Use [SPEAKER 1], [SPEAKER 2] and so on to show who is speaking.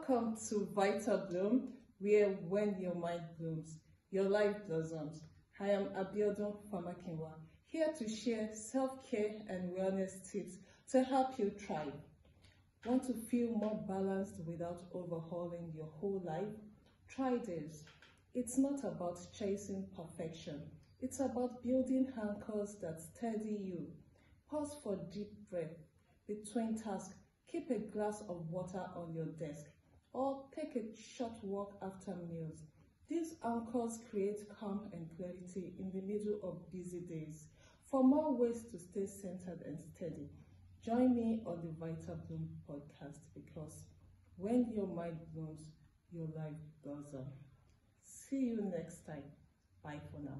[SPEAKER 1] Welcome to Vital Bloom, where when your mind blooms, your life doesn't. I am Abiodun Famakinwa, here to share self-care and wellness tips to help you thrive. Want to feel more balanced without overhauling your whole life? Try this. It's not about chasing perfection. It's about building anchors that steady you. Pause for deep breath. Between tasks, keep a glass of water on your desk or take a short walk after meals. These anchors create calm and clarity in the middle of busy days. For more ways to stay centered and steady, join me on the Vital Bloom podcast, because when your mind blooms, your life doesn't. See you next time. Bye for now.